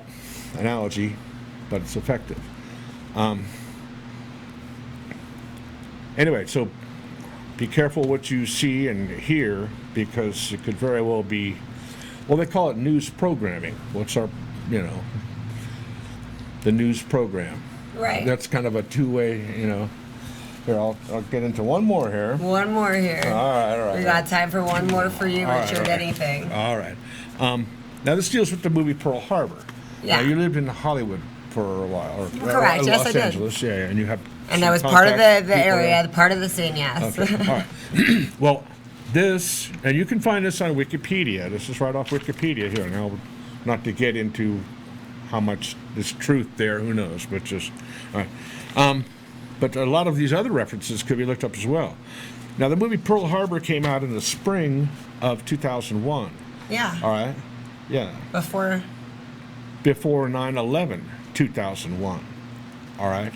analogy, but it's effective. Anyway, so be careful what you see and hear, because it could very well be, they call it news programming. What's our, the news program. Right. That's kind of a two-way, Here, I'll get into one more here. One more here. All right. We got time for one more for you, Richard. Anything. All right. Now, this deals with the movie Pearl Harbor. Yeah. Now, you lived in Hollywood for a while. Correct. Yes, Los I Angeles. did. Yeah, and you have. And I was part of the area, part of the scene, yes. Okay. All right. Well, this, and you can find this on Wikipedia. This is right off Wikipedia here. Now, not to get into how much is truth there, who knows, but just, all right. But a lot of these other references could be looked up as well. Now, the movie Pearl Harbor came out in the spring of 2001. Yeah. All right? Yeah. Before 9/11, 2001. All right?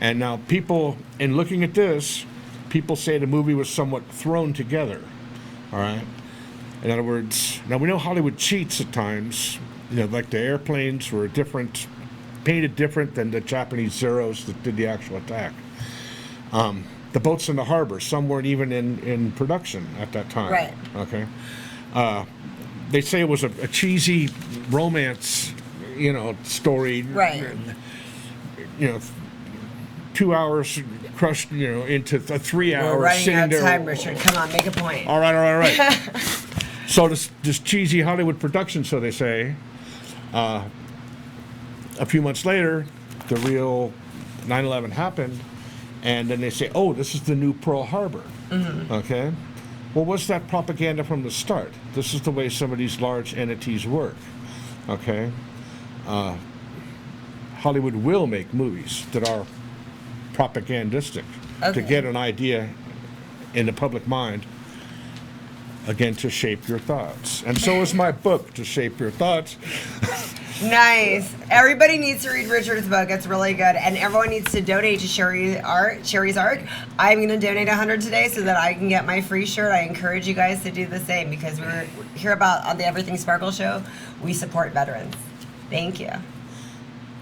And now people, in looking at this, people say the movie was somewhat thrown together. All right. In other words, now we know Hollywood cheats at times. You know, like the airplanes were painted different than the Japanese Zeros that did the actual attack. The boats in the harbor, some weren't even in production at that time. Right. Okay. They say it was a cheesy romance, story. Right. 2 hours crushed, into a 3 hour. We're running out of time, Richard. Come on, make a point. All right. So this cheesy Hollywood production, so they say. A few months later, the real 9/11 happened, and then they say, "Oh, this is the new Pearl Harbor." Mm-hmm. Okay. Well, was that propaganda from the start? This is the way some of these large entities work. Okay. Hollywood will make movies that are propagandistic to get an idea in the public mind, again, to shape your thoughts. And so is my book, To Shape Your Thoughts. Nice. Everybody needs to read Richard's book. It's really good. And everyone needs to donate to Sherry's Arc. I'm going to donate $100 today so that I can get my free shirt. I encourage you guys to do the same because we're here on the Everything Sparkle show. We support veterans. Thank you.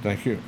Thank you.